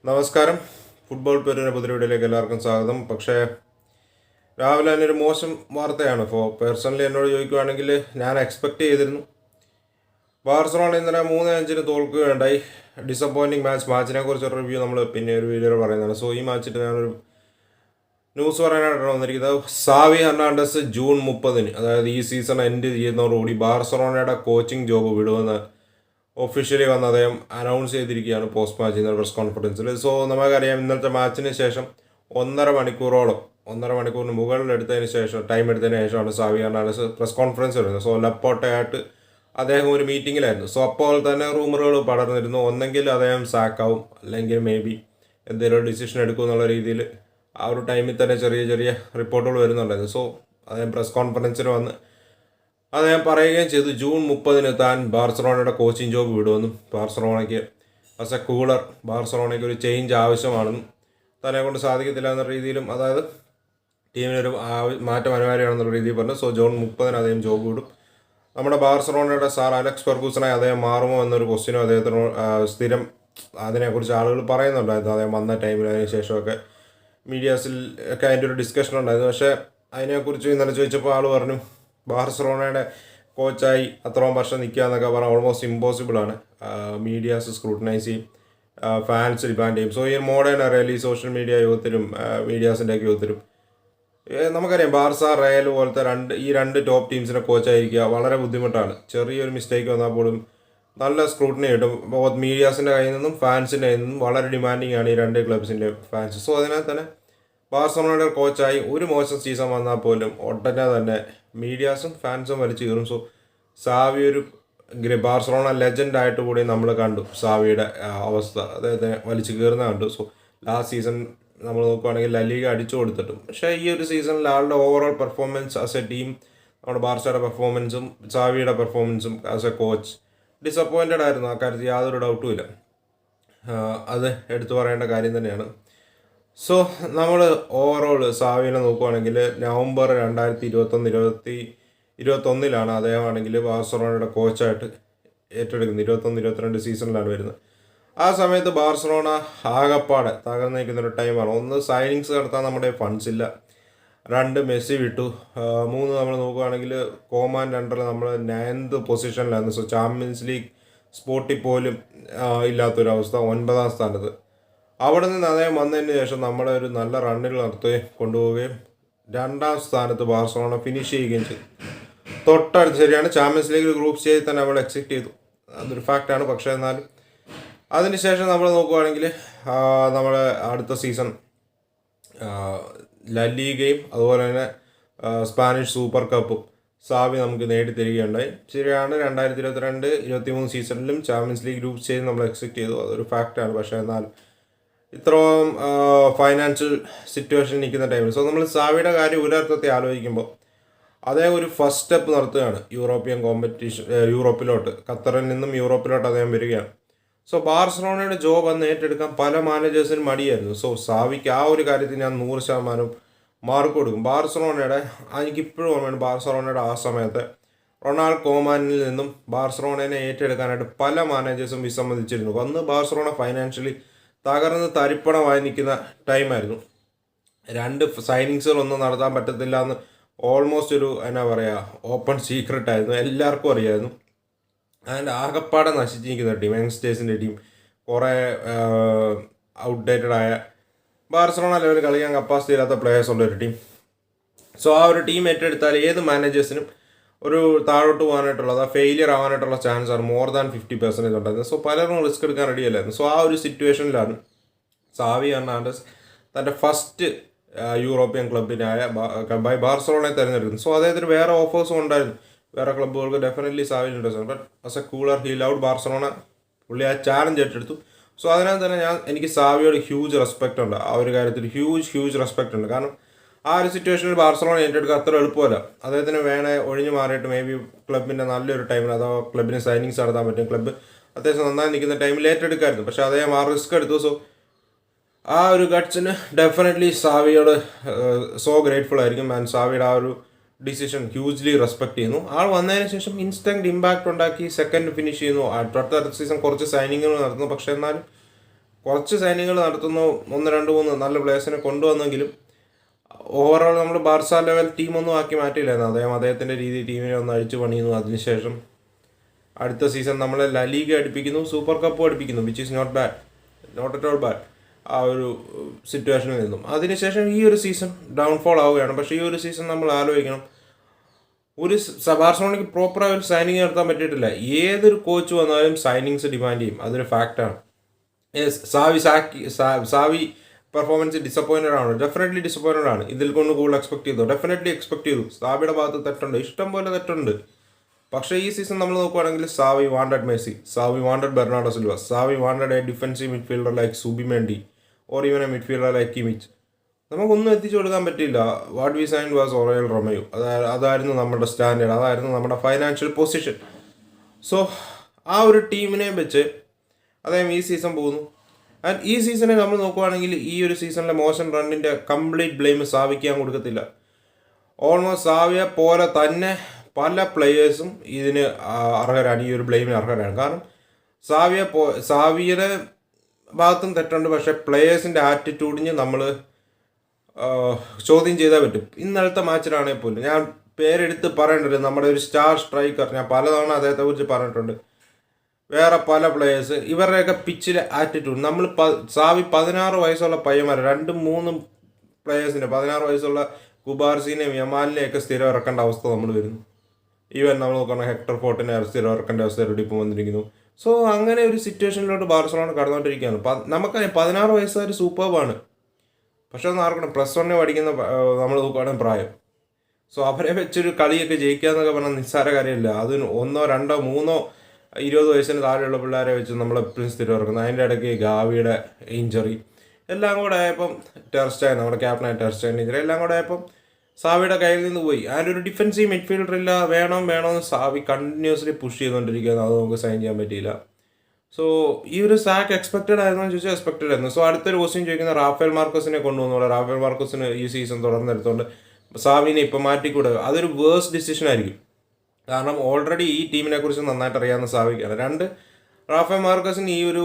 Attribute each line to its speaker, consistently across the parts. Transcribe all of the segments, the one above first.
Speaker 1: നമസ്കാരം. ഫുട്ബോൾ പേരിൻ്റെ പുതിയ വീഡിയോയിലേക്ക് എല്ലാവർക്കും സ്വാഗതം. പക്ഷേ രാവിലെ തന്നെ ഒരു മോശം വാർത്തയാണ്. പേഴ്സണലി എന്നോട് ചോദിക്കുകയാണെങ്കിൽ ഞാൻ എക്സ്പെക്റ്റ് ചെയ്തിരുന്നു ബാർസലോണ ഇന്നലെ 3-5 തോൽക്കുകയുണ്ടായി. ഡിസപ്പോയിൻറ്റിങ് മാച്ചിനെ കുറിച്ചൊരു റിവ്യൂ നമ്മൾ പിന്നെ ഒരു വീഡിയോയിൽ പറയുന്നതാണ്. സോ ഈ മാച്ചിട്ട് ഞാനൊരു ന്യൂസ് പറയാനായിട്ടാണ് വന്നിരിക്കുന്നത്. സാവി ഹെർണാണ്ടസ് ജൂൺ 30, അതായത് ഈ സീസൺ എൻഡ് ചെയ്യുന്നതോടുകൂടി ബാർസലോണയുടെ കോച്ചിങ് ജോബ് വിടുമെന്ന് ഒഫീഷ്യലി വന്ന് അദ്ദേഹം അനൗൺസ് ചെയ്തിരിക്കുകയാണ് പോസ്റ്റ് മാച്ച് ഇന്നലെ പ്രസ് കോൺഫറൻസിൽ. സോ നമുക്കറിയാം ഇന്നലത്തെ മാച്ചിന് ശേഷം 1.5 മണിക്കൂറിന് മുകളിൽ ടൈം എടുത്തതിന് ശേഷമാണ് സാവി ഹെർണാണ്ടസ് പ്രസ് കോൺഫറൻസ് വരുന്നത്. സോ ലപ്പോട്ടയായിട്ട് അദ്ദേഹം ഒരു മീറ്റിങ്ങിലായിരുന്നു. സോ അപ്പോൾ തന്നെ റൂമറുകൾ പടർന്നിരുന്നു, ഒന്നെങ്കിൽ അദ്ദേഹം സാക്കാവും അല്ലെങ്കിൽ മേ ബി എന്തെങ്കിലും ഡിസിഷൻ എടുക്കും എന്നുള്ള രീതിയിൽ ആ ഒരു ടൈമിൽ തന്നെ ചെറിയ റിപ്പോർട്ടുകൾ വരുന്നുണ്ടായിരുന്നു. സോ അദ്ദേഹം പ്രസ് കോൺഫറൻസിന് വന്ന് അദ്ദേഹം പറയുകയും ചെയ്തു ജൂൺ 30 താൻ ബാർസലോണയുടെ കോച്ചിങ് ജോബ് വിടുമെന്നും ബാർസലോണയ്ക്ക് ആസ് എ കൂളർ ബാർസലോണയ്ക്ക് ഒരു ചേഞ്ച് ആവശ്യമാണെന്നും തന്നെ കൊണ്ട് സാധിക്കത്തില്ല എന്ന രീതിയിലും, അതായത് ടീമിനൊരു മാറ്റം അനിവാര്യമാണെന്നുള്ള രീതിയിൽ പറഞ്ഞു. സോ ജൂൺ 30 അദ്ദേഹം ജോബ് വിടും. നമ്മുടെ ബാർസലോണയുടെ സാർ അലക്സ് ഫെർഗൂസനായി അദ്ദേഹം മാറുമോ എന്നൊരു ക്വസ്റ്റ്യനും അദ്ദേഹത്തിന് സ്ഥിരം അതിനെക്കുറിച്ച് ആളുകൾ പറയുന്നുണ്ടായിരുന്നു. അദ്ദേഹം വന്ന ടൈമിൽ അതിന് ശേഷമൊക്കെ മീഡിയാസിൽ ഒക്കെ അതിൻ്റെ ഒരു ഡിസ്കഷൻ ഉണ്ടായിരുന്നു. പക്ഷേ അതിനെക്കുറിച്ച് ഇന്നലെ ചോദിച്ചപ്പോൾ ആൾ പറഞ്ഞു ബാർസലോണയുടെ കോച്ചായി അത്രയും വർഷം നിൽക്കുക എന്നൊക്കെ പറഞ്ഞാൽ ഓൾമോസ്റ്റ് ഇമ്പോസിബിളാണ്. മീഡിയാസ് സ്ക്രൂട്ടനൈസ് ചെയ്യും, ഫാൻസ് ഡിമാൻഡ് ചെയ്യും. സോ ഈ മോഡേൺ എറയിൽ ഈ സോഷ്യൽ മീഡിയ യുഗത്തിലും മീഡിയാസിൻ്റെയൊക്കെ യുഗത്തിലും നമുക്കറിയാം ബാർസ റയൽ പോലത്തെ ഈ രണ്ട് ടോപ്പ് ടീംസിനെ കോച്ചായിരിക്കുക വളരെ ബുദ്ധിമുട്ടാണ്. ചെറിയൊരു മിസ്റ്റേക്ക് വന്നാൽ പോലും നല്ല സ്ക്രൂട്ടനി കിട്ടും. മീഡിയാസിൻ്റെ കയ്യിൽ നിന്നും ഫാൻസിൻ്റെ കയ്യിൽ നിന്നും വളരെ ഡിമാൻഡിങ് ആണ് ഈ രണ്ട് ക്ലബ്സിൻ്റെ ഫാൻസ്. സോ അതിനാൽ തന്നെ ബാർസലോണയുടെ കോച്ചായി ഒരു മോശം സീസൺ വന്നാൽ പോലും ഉടനെ തന്നെ മീഡിയാസും ഫാൻസും വലിച്ചു കയറും. സോ സാവി ഒരു ബാർസലോണ ലെജൻഡായിട്ട് കൂടി നമ്മൾ കണ്ടു സാവിയുടെ അവസ്ഥ, അദ്ദേഹത്തെ വലിച്ചു കയറുന്ന കണ്ടു. സോ ലാസ്റ്റ് സീസൺ നമ്മൾ നോക്കുകയാണെങ്കിൽ ലലീഗ അടിച്ചു കൊടുത്തിട്ടും, പക്ഷേ ഈ ഒരു സീസണിൽ ആളുടെ overall performance as A team, നമ്മുടെ ബാർസയുടെ പെർഫോമൻസും സാവിയുടെ പെർഫോമൻസും ആസ് എ കോച്ച് ഡിസപ്പോയിൻറ്റഡ് ആയിരുന്നു. ആ കാര്യത്തിൽ യാതൊരു ഡൗട്ടും ഇല്ല, അത് എടുത്തു പറയേണ്ട കാര്യം തന്നെയാണ്. സോ നമ്മൾ ഓവറോൾ സാവിനെ നോക്കുകയാണെങ്കിൽ നവംബർ 2021 അദ്ദേഹമാണെങ്കിൽ ബാർസലോണയുടെ കോച്ചായിട്ട് ഏറ്റെടുക്കുന്നത്. 21-22 സീസണിലാണ് വരുന്നത്. ആ സമയത്ത് ബാർസലോണ ആകപ്പാടെ തകർന്നു നിൽക്കുന്നൊരു ടൈമാണ്. ഒന്ന്, സൈനിങ്സ് നടത്താൻ നമ്മുടെ ഫണ്ട്സ് ഇല്ല. 2, മെസ്സി വിട്ടു. 3, നമ്മൾ നോക്കുകയാണെങ്കിൽ കോമാൻ്റെ അണ്ടറിൽ നമ്മൾ 9th പൊസിഷനിലായിരുന്നു. സോ ചാമ്പ്യൻസ് ലീഗ് സ്പോട്ടിൽ പോലും ഇല്ലാത്തൊരവസ്ഥ, 9ാം സ്ഥാനത്ത്. അവിടെ നിന്ന് അദ്ദേഹം വന്നതിന് ശേഷം നമ്മളെ ഒരു നല്ല റണ്ണുകൾ നടത്തുകയും കൊണ്ടുപോവുകയും 2ാം സ്ഥാനത്ത് ബാർസലോണ ഫിനിഷ് ചെയ്യുകയും ചെയ്തു. തൊട്ടടുത്ത് ശരിയാണ് ചാമ്പ്യൻസ് ലീഗ് ഗ്രൂപ്പ് സ്റ്റേജിൽ തന്നെ നമ്മൾ എക്സിറ്റ് ചെയ്തു, അതൊരു ഫാക്റ്റാണ്. പക്ഷേ എന്നാലും അതിനുശേഷം നമ്മൾ നോക്കുകയാണെങ്കിൽ നമ്മുടെ അടുത്ത സീസൺ ലലീഗയും അതുപോലെ തന്നെ സ്പാനിഷ് സൂപ്പർ കപ്പും സാവി നമുക്ക് നേടിത്തരികയുണ്ടായി. ശരിയാണ് 2022-23 സീസണിലും ചാമ്പ്യൻസ് ലീഗ് ഗ്രൂപ്പ് സ്റ്റേജിൽ നമ്മൾ എക്സിറ്റ് ചെയ്തു, അതൊരു ഫാക്റ്റാണ്. പക്ഷേ എന്നാലും ഇത്രയും ഫൈനാൻഷ്യൽ സിറ്റുവേഷൻ നിൽക്കുന്ന ടൈമിൽ സോ നമ്മൾ സാവിയുടെ കാര്യം ഒരർത്ഥത്തെ ആലോചിക്കുമ്പോൾ അദ്ദേഹം ഒരു ഫസ്റ്റ് സ്റ്റെപ്പ് നടത്തുകയാണ് യൂറോപ്പിലോട്ട്. ഖത്തറിൽ നിന്നും യൂറോപ്പിലോട്ട് അദ്ദേഹം വരികയാണ്. സോ ബാർസലോണയുടെ ജോബ് അന്ന് ഏറ്റെടുക്കാൻ പല മാനേജേഴ്സിനും മടിയായിരുന്നു. സോ സാവിക്ക് ആ ഒരു കാര്യത്തിൽ ഞാൻ 100% മാർക്ക് കൊടുക്കും. ബാർസലോണയുടെ എനിക്കിപ്പോഴും ഓർമ്മയാണ്, ബാർസലോണയുടെ ആ സമയത്ത് റൊണാൾഡ് കോമാനിൽ നിന്നും ബാർസലോണയെ ഏറ്റെടുക്കാനായിട്ട് പല മാനേജേഴ്സും വിസമ്മതിച്ചിരുന്നു. അന്ന് ബാർസലോണ ഫൈനാൻഷ്യലി തകർന്ന് തരിപ്പണമായി നിൽക്കുന്ന ടൈമായിരുന്നു. 2 സൈനിങ്സുകളൊന്നും നടത്താൻ പറ്റത്തില്ല എന്ന് ഓൾമോസ്റ്റ് ഒരു എന്നാ പറയുക ഓപ്പൺ സീക്രട്ടായിരുന്നു, എല്ലാവർക്കും അറിയായിരുന്നു. അതിൻ്റെ ആകപ്പാടെ നശിച്ചിരിക്കുന്ന ടീം, യങ്സ്റ്റേഴ്സിൻ്റെ ടീം, കുറേ ഔട്ട്ഡേറ്റഡ് ആയ ബാർസലോണ ലെവലിൽ കളിക്കാൻ കപ്പാസിറ്റി ഇല്ലാത്ത പ്ലേയേഴ്സ് ഉള്ളൊരു ടീം. സോ ആ ഒരു ടീം ഏറ്റെടുത്താൽ ഏത് മാനേജേഴ്സിനും ഒരു താഴോട്ട് പോകാനായിട്ടുള്ള ഫെയിലിയർ ആവാനായിട്ടുള്ള ചാൻസ് ആണ് മോർ ദാൻ 50% ഉണ്ടായിരുന്നത്. സോ പലരും റിസ്ക് എടുക്കാൻ റെഡിയല്ലായിരുന്നു. സോ ആ ഒരു സിറ്റുവേഷനിലാണ് സാവി ഹെർണാണ്ടസ് തൻ്റെ ഫസ്റ്റ് യൂറോപ്യൻ ക്ലബിനായ ബാർസലോണയെ തിരഞ്ഞെടുക്കുന്നത്. സോ അദ്ദേഹത്തിന് വേറെ ഓഫേഴ്സും ഉണ്ടായിരുന്നു, വേറെ ക്ലബ്ബുകൾക്ക് ഡെഫിനറ്റ്ലി സാവിന് interest. But as a culer he loved Barcelona. പുള്ളി ആ ചാലഞ്ച് ഏറ്റെടുത്തു. സോ അതിനകത്ത് തന്നെ എനിക്ക് സാവിയോട് ഹ്യൂജ് റെസ്പെക്റ്റ് ഉണ്ട്. ആ ഒരു കാര്യത്തിൽ ഹ്യൂജ് റെസ്പെക്റ്റ് ഉണ്ട്. കാരണം ആ ഒരു സിറ്റുവേഷനിൽ ബാർസലോണ ഏറ്റെടുക്കുക അത്ര എളുപ്പമല്ല. അദ്ദേഹത്തിന് വേണേ ഒഴിഞ്ഞു മാറിയിട്ട് മേ ബി ക്ലബിൻ്റെ നല്ലൊരു ടൈമിൽ അഥവാ ക്ലബിന് സൈനിങ്സ് നടത്താൻ പറ്റും, ക്ലബ്ബ് അത്യാവശ്യം നന്നായി നിൽക്കുന്ന ടൈമിൽ ഏറ്റെടുക്കായിരുന്നു. പക്ഷേ അദ്ദേഹം ആ റിസ്ക് എടുത്തു. സോ ആ ഒരു ഗട്ട്സിന് ഡെഫിനറ്റ്ലി സാവിയോട് സോ ഗ്രേറ്റ്ഫുൾ ആയിരിക്കും. ആൻഡ് സാവിയുടെ ആ ഒരു ഡിസിഷൻ ഹ്യൂജ്ലി റെസ്പെക്ട് ചെയ്യുന്നു. ആൾ വന്നതിന് ശേഷം ഇൻസ്റ്റൻറ്റ് ഇമ്പാക്റ്റ് ഉണ്ടാക്കി സെക്കൻഡ് ഫിനിഷ് ചെയ്യുന്നു. അടുത്ത സീസൺ കുറച്ച് സൈനിങ്ങുകൾ നടത്തുന്നു. പക്ഷേ എന്നാലും കുറച്ച് സൈനികൾ നടത്തുന്നു, 1-2-3 നല്ല പ്ലേയേഴ്സിനെ കൊണ്ടുവന്നെങ്കിലും ഓവറോൾ നമ്മൾ ബാർസ ലെവൽ ടീമൊന്നും ആക്കി മാറ്റിയില്ലായിരുന്നു. അദ്ദേഹത്തിൻ്റെ രീതി ടീമിനെ ഒന്ന് അഴിച്ചു പണിയുന്നു. അതിനുശേഷം അടുത്ത സീസൺ നമ്മളെ ലീഗ അടുപ്പിക്കുന്നു, സൂപ്പർ കപ്പ് അടുപ്പിക്കുന്നു, which is not at all bad ആ ഒരു സിറ്റുവേഷനിൽ നിന്നും. അതിനുശേഷം ഈ ഒരു സീസൺ ഡൗൺഫോൾ ആവുകയാണ്. പക്ഷേ ഈ ഒരു സീസൺ നമ്മൾ ആലോചിക്കണം, ഒരു ബാർസലോണയ്ക്ക് പ്രോപ്പറായി ഒരു സൈനിങ് നടത്താൻ പറ്റിയിട്ടില്ല. ഏതൊരു കോച്ച് വന്നാലും സൈനിങ്സ് ഡിമാൻഡ് ചെയ്യും, അതൊരു ഫാക്റ്റാണ്. സാവി പെർഫോമൻസ് ഡിസപ്പോയിൻറ്റഡ് ആണ്, ഡെഫിനറ്റ്ലി ഡിസപ്പോയിൻറ്റഡ് ആണ്. ഇതിൽ കൊണ്ട് കൂടുതൽ എക്സ്പെക്ട് ചെയ്തു. സാവിയുടെ ഭാഗത്ത് തെറ്റുണ്ട്, ഇഷ്ടം പോലെ തെറ്റുണ്ട്. പക്ഷേ ഈ സീസൺ നമ്മൾ നോക്കുകയാണെങ്കിൽ Xavi wanted Messi, Xavi wanted Bernardo Silva, Xavi wanted a defensive midfielder like Zubimendi or even a midfielder like Kimmich. നമുക്കൊന്നും എത്തിച്ചു കൊടുക്കാൻ പറ്റില്ല. What we sign was Oriol Romeu. അതായിരുന്നു നമ്മുടെ സ്റ്റാൻഡേർഡ്, അതായിരുന്നു നമ്മുടെ ഫൈനാൻഷ്യൽ പൊസിഷൻ. സോ ആ ഒരു ടീമിനെ വെച്ച് അദ്ദേഹം ഈ സീസൺ പോകുന്നു. ആൻഡ് ഈ സീസണെ നമ്മൾ നോക്കുകയാണെങ്കിൽ ഈ ഒരു സീസണിലെ മോശം റണ്ണിൻ്റെ കംപ്ലീറ്റ് ബ്ലെയിം സാവിക്ക് ഞാൻ കൊടുക്കത്തില്ല. ഓൾമോസ്റ്റ് സാവിയെ പോലെ തന്നെ പല പ്ലെയേഴ്സും ഇതിന് അർഹരാണ്, ഈ ഒരു ബ്ലെയിമിന് അർഹരാണ്. കാരണം സാവിയുടെ ഭാഗത്തും തെറ്റുണ്ട്. പക്ഷേ പ്ലെയേഴ്സിൻ്റെ ആറ്റിറ്റ്യൂഡിന് നമ്മൾ ചോദ്യം ചെയ്താൽ പറ്റും. ഇന്നലത്തെ മാച്ചിലാണെങ്കിൽ പോലും ഞാൻ പേരെടുത്ത് പറയേണ്ടത് നമ്മുടെ ഒരു സ്റ്റാർ സ്ട്രൈക്കർ, ഞാൻ പലതവണ അദ്ദേഹത്തെക്കുറിച്ച് പറഞ്ഞിട്ടുണ്ട്. വേറെ പല പ്ലെയേഴ്സ്, ഇവരുടെയൊക്കെ പിച്ചിലെ ആറ്റിറ്റ്യൂഡ്, നമ്മൾ സാവി 16 വയസ്സുള്ള പയ്യന്മാർ 2-3 പ്ലെയേഴ്സിൻ്റെ 16 വയസ്സുള്ള കുബാർസിനെയും യമാലിനെയൊക്കെ സ്ഥിരം ഇറക്കേണ്ട അവസ്ഥ നമ്മൾ വരുന്നു. ഈവൻ നമ്മൾ നോക്കണം ഹെക്ടർ ഫോർട്ടിനെ സ്ഥിരം ഇറക്കേണ്ട അവസ്ഥയിലൂടെ ഇപ്പോൾ വന്നിരിക്കുന്നു. സോ അങ്ങനെ ഒരു സിറ്റുവേഷനിലോട്ട് ബാർസലോണ കടന്നുകൊണ്ടിരിക്കുകയാണ്. നമുക്കറിയാം 16 വയസ്സുകാർ സൂപ്പർബാണ്. പക്ഷെ ഒന്ന് ആർക്കണം, +1 പഠിക്കുന്ന നമ്മൾ നോക്കുകയാണെങ്കിൽ പ്രായം. സോ അവരെ വെച്ചൊരു കളിയൊക്കെ ജയിക്കുക എന്നൊക്കെ പറഞ്ഞാൽ നിസ്സാര കാര്യമില്ല. അതിന് 1, 2, 3 20 വയസ്സിന് താഴെയുള്ള പിള്ളേരെ വെച്ച് നമ്മളെപ്പോഴും സ്ഥിരം ഇറക്കുന്നത്. അതിൻ്റെ ഇടയ്ക്ക് ഗാവിയുടെ ഇഞ്ചറി എല്ലാം കൂടെ ആയപ്പം ടെർസ്റ്റൈൻ, നമ്മുടെ ക്യാപ്റ്റനായ ടെർസ്റ്റൈൻ ഇഞ്ചറി എല്ലാം കൂടെ ആയപ്പം സാവിയുടെ കയ്യിൽ നിന്ന് പോയി. അതിൻ്റെ ഒരു ഡിഫൻസീവ് മിഡ്ഫീൽഡർ ഇല്ല, വേണമെന്ന് സാവി കണ്ടിന്യൂസ്ലി പുഷ് ചെയ്തുകൊണ്ടിരിക്കുകയാണ്. അത് നമുക്ക് സൈൻ ചെയ്യാൻ പറ്റിയില്ല. സോ ഈ ഒരു സാക്ക് എക്സ്പെക്റ്റഡ് ആയിരുന്നു എന്ന് ചോദിച്ചാൽ എക്സ്പെക്റ്റഡ് ആയിരുന്നു. സോ അടുത്തൊരു ക്വസ്റ്റ്യൻ ചോദിക്കുന്ന റാഫേൽ മാർക്കസിനെ കൊണ്ടുവന്നുള്ള, റാഫേൽ മാർക്കസിന് ഈ സീസൺ തുടർന്നെടുത്തുകൊണ്ട് സാവിനെ ഇപ്പം മാറ്റിക്കൂടെ, അതൊരു വേഴ്സ് ഡിസിഷൻ ആയിരിക്കും. കാരണം ഓൾറെഡി ഈ ടീമിനെ കുറിച്ച് നന്നായിട്ട് അറിയാവുന്ന സാവിക്കാണ്. 2, റാഫേൽ മാർക്കസിന് ഈ ഒരു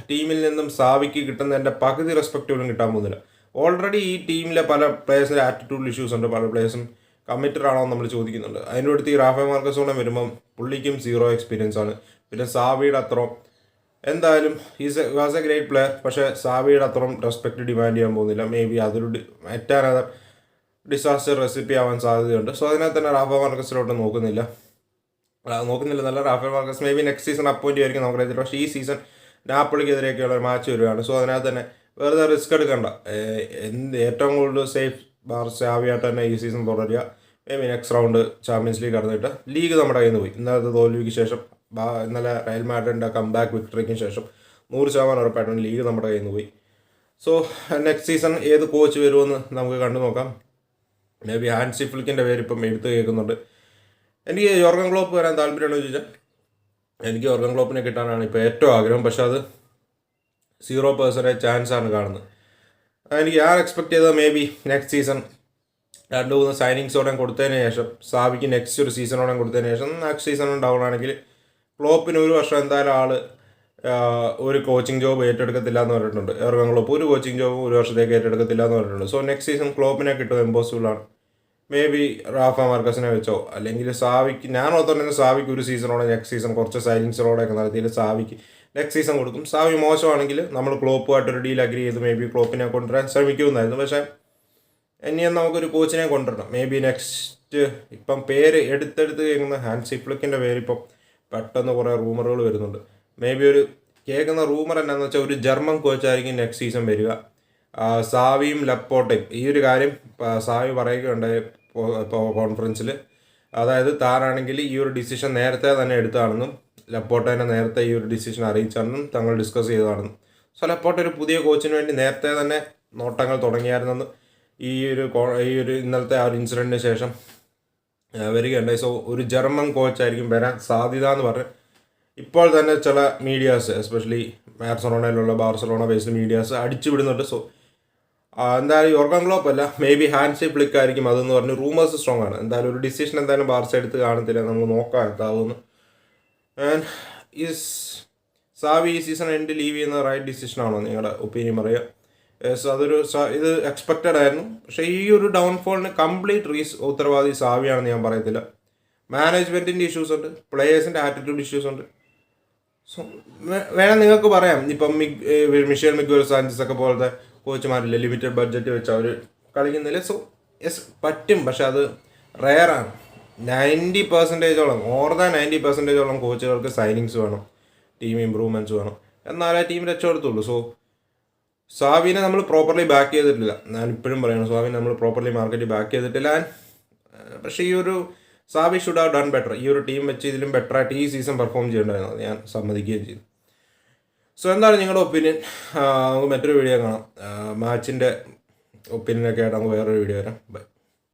Speaker 1: ടീമിൽ നിന്നും സാവിക്ക് കിട്ടുന്നതിൻ്റെ പകുതി റെസ്പെക്റ്റ് പോലും കിട്ടാൻ പോകുന്നില്ല. ഓൾറെഡി ഈ ടീമിലെ പല പ്ലേയേഴ്സിൻ്റെ ആറ്റിറ്റ്യൂഡ് ഇഷ്യൂസ് ഉണ്ട്, പല പ്ലേയേഴ്സും കമ്മിറ്റഡ് ആണോ നമ്മൾ ചോദിക്കുന്നുണ്ട്. അതിൻ്റെ അടുത്ത് ഈ റാഫേൽ മാർക്കസോടെ വരുമ്പം പുള്ളിക്കും 0 എക്സ്പീരിയൻസ് ആണ്. പിന്നെ സാവിയുടെ അത്രയും എന്തായാലും വാസ് എ ഗ്രേറ്റ് പ്ലെയർ, പക്ഷേ സാവിയുടെ അത്രയും റെസ്പെക്റ്റ് ഡിമാൻഡ് ചെയ്യാൻ പോകുന്നില്ല. മേ ബി അതൊരു മറ്റൊരു ഡിസാസ്റ്റർ റെസിപ്പി ആവാൻ സാധ്യതയുണ്ട്. സോ അതിനകത്ത് തന്നെ റാഫേൽ മാർക്കസിലോട്ട് നോക്കുന്നില്ലെന്നല്ല, Rafael Marquez may be next season appoint ആയിരിക്കും, നമുക്കറിയത്തില്ല. പക്ഷേ ഈ സീസൺ നാപ്പോളിക്കെതിരെയൊക്കെയുള്ള ഒരു മാച്ച് വരികയാണ്. സോ അതിനകത്ത് തന്നെ വെറുതെ റിസ്ക് എടുക്കണ്ട. ഏറ്റവും കൂടുതൽ സേഫ് സാവിയായിട്ട് തന്നെ ഈ സീസൺ തുടരുക. May be next round champions league കടന്നിട്ട് ലീഗ് നമ്മുടെ കയ്യിൽ നിന്ന് പോയി. ഇന്നലത്തെ തോൽവിക്ക് ശേഷം, ഇന്നലെ റയൽ മാഡ്രിഡിൻ്റെ കംബാക്ക് വിക്ടറിക്ക് ശേഷം 100% ഉറപ്പായിട്ടും ലീഗ് നമ്മുടെ കയ്യിൽ നിന്ന് പോയി. സോ നെക്സ്റ്റ് സീസൺ ഏത് കോച്ച് വരുമെന്ന് നമുക്ക് കണ്ടു നോക്കാം. മേ ബി ഹാൻസി ഫ്ലിക്കിൻ്റെ പേര് ഇപ്പം എടുത്ത് കേൾക്കുന്നുണ്ട്. എനിക്ക് യോർഗൻ ക്ലോപ്പ് വരാൻ താല്പര്യമുണ്ടോ ചോദിച്ചാൽ എനിക്ക് യോർഗൻ ക്ലോപ്പിനെ കിട്ടാനാണ് ഇപ്പോൾ ഏറ്റവും ആഗ്രഹം. പക്ഷെ അത് 0% ചാൻസാണ് കാണുന്നത്. ഞാൻ എക്സ്പെക്ട് ചെയ്തത് മേ ബി നെക്സ്റ്റ് സീസൺ 2-3 സൈനിങ്സോടെ കൊടുത്തതിന് ശേഷം, സാവിക്ക് നെക്സ്റ്റ് ഒരു സീസണോടെ കൊടുത്തതിന് ശേഷം നെക്സ്റ്റ് സീസൺ ഡൗൺ ആണെങ്കിൽ ക്ലോപ്പിന് 1 വർഷം എന്തായാലും ഒരു കോച്ചിങ് ജോബ് ഏറ്റെടുക്കത്തില്ല എന്ന് പറഞ്ഞിട്ടുണ്ട്. യോർഗൻ ക്ലോപ്പ് ഒരു കോച്ചിങ് ജോബ് 1 വർഷത്തേക്ക് ഏറ്റെടുക്കത്തില്ല എന്ന് പറഞ്ഞിട്ടുണ്ട്. സോ നെക്സ്റ്റ് സീസൺ ക്ലോപ്പിനെ കിട്ടും ഇമ്പോസിബിൾ ആണ്. മേ ബി റാഫ മാർക്കസിനെ വെച്ചോ, അല്ലെങ്കിൽ സാവിക്ക്, ഞാൻ ഓർത്തുണ്ടെങ്കിൽ സാവിക്ക് ഒരു സീസണോടെ നെക്സ്റ്റ് സീസൺ കുറച്ച് സൈനിങ്സിനോടെയൊക്കെ നടത്തിയിട്ട് സാവിക്ക് നെക്സ്റ്റ് സീസൺ കൊടുക്കും. സാവി മോശമാണെങ്കിൽ നമ്മൾ ക്ലോപ്പുമായിട്ടൊരു ഡീൽ അഗ്രി ചെയ്ത് മേ ബി ക്ലോപ്പിനെ കൊണ്ടുവരാൻ ശ്രമിക്കുമെന്നായിരുന്നു. പക്ഷേ ഇനിയും നമുക്കൊരു കോച്ചിനെ കൊണ്ടുവരണം. മേ ബി നെക്സ്റ്റ്, ഇപ്പം പേര് എടുത്തെടുത്ത് കേൾക്കുന്ന ഹാൻസി ഫ്ലിക്കിൻ്റെ പേര് ഇപ്പം പെട്ടെന്ന് കുറേ റൂമറുകൾ വരുന്നുണ്ട്. മേ ബി ഒരു കേൾക്കുന്ന റൂമർ എന്നാന്ന് വെച്ചാൽ ഒരു ജർമ്മൻ കോച്ചായിരിക്കും നെക്സ്റ്റ് സീസൺ വരിക. സാവിയും ലപ്പോട്ടയും ഈ ഒരു കാര്യം സാവി പറയുകയുണ്ടായി കോൺഫറൻസിൽ. അതായത് താനാണെങ്കിൽ ഈ ഒരു ഡിസിഷൻ നേരത്തെ തന്നെ എടുത്തതാണെന്നും ലപ്പോട്ടേനെ നേരത്തെ ഈ ഒരു ഡിസിഷൻ അറിയിച്ചാണെന്നും തങ്ങൾ ഡിസ്കസ് ചെയ്തതാണെന്നും. സോ ലപ്പോട്ട ഒരു പുതിയ കോച്ചിന് വേണ്ടി നേരത്തെ തന്നെ നോട്ടങ്ങൾ തുടങ്ങിയായിരുന്നെന്ന് ഈ ഒരു ഇന്നലത്തെ ആ ഒരു ഇൻസിഡൻറ്റിന് ശേഷം വരികയുണ്ടായി. സോ ഒരു ജർമ്മൻ കോച്ചായിരിക്കും വരാൻ സാധ്യത എന്ന് പറഞ്ഞ് ഇപ്പോൾ തന്നെ ചില medias, especially Barcelona based medias അടിച്ചു വിടുന്നുണ്ട്. സോ എന്തായാലും യോർഗൻ ക്ലോപ്പ് അല്ല, മേ ബി ഹാൻസി ഫ്ലിക്ക് ആയിരിക്കും അതെന്ന് പറഞ്ഞ് റൂമേഴ്സ് സ്ട്രോങ് ആണ്. എന്തായാലും ഒരു ഡിസിഷൻ എന്തായാലും ബാർസ എടുത്ത് കാണത്തില്ല, നമുക്ക് നോക്കാം എന്താവുമെന്ന്. ആൻഡ് സാവി ഈ സീസൺ എൻഡ് ലീവ് ചെയ്യുന്നത് റൈറ്റ് ഡിസിഷനാണോ നിങ്ങളുടെ ഒപ്പീനിയൻ പറയുക? യെസ്, ഇത് എക്സ്പെക്റ്റഡ് ആയിരുന്നു. പക്ഷേ ഈ ഒരു ഡൗൺഫോളിന് കംപ്ലീറ്റ് ഉത്തരവാദി സാവിയാണെന്ന് ഞാൻ പറയത്തില്ല. മാനേജ്മെൻറ്റിൻ്റെ ഇഷ്യൂസ് ഉണ്ട്, പ്ലേയേഴ്സിൻ്റെ ആറ്റിറ്റ്യൂഡ് ഇഷ്യൂസ് ഉണ്ട്. സോ വേണം നിങ്ങൾക്ക് പറയാം, ഇപ്പം മിഷേൽ മിഗ്വൽ സാഞ്ചസ് ഒക്കെ പോലത്തെ കോച്ചുമാരില്ലേ, ലിമിറ്റഡ് ബഡ്ജറ്റ് വെച്ച് അവർ കളിക്കുന്നില്ല. സോ യെസ് പറ്റും, പക്ഷെ അത് റെയറാണ്. 90% മോർ ദാൻ 90% കോച്ചുകൾക്ക് സൈനിങ്സ് വേണം, ടീം ഇമ്പ്രൂവ്മെൻറ്റ്സ് വേണം, എന്നാലേ ടീം രക്ഷപ്പെടുത്തുള്ളൂ. സോ സാവിനെ നമ്മൾ പ്രോപ്പർലി ബാക്ക് ചെയ്തിട്ടില്ല. ഞാൻ ഇപ്പോഴും പറയണം, സാവിനെ നമ്മൾ പ്രോപ്പർലി മാർക്കറ്റിൽ ബാക്ക് ചെയ്തിട്ടില്ല. പക്ഷേ ഈ ഒരു സാവി ഷുഡ് ഹാവ് ഡൺ ബെറ്റർ. ഈ ഒരു ടീം വെച്ച് ഇതിലും ബെറ്ററായിട്ട് ഈ സീസൺ പെർഫോം ചെയ്യേണ്ടതായിരുന്നു, ഞാൻ സമ്മതിക്കുകയും ചെയ്തു. സോ എന്താണ് നിങ്ങളുടെ ഒപ്പീനിയൻ? നമുക്ക് മറ്റൊരു വീഡിയോ കാണാം. മാച്ചിൻ്റെ ഒപ്പീനിയനൊക്കെ ആയിട്ട് നമുക്ക് വേറൊരു വീഡിയോ വരാം. ബൈ.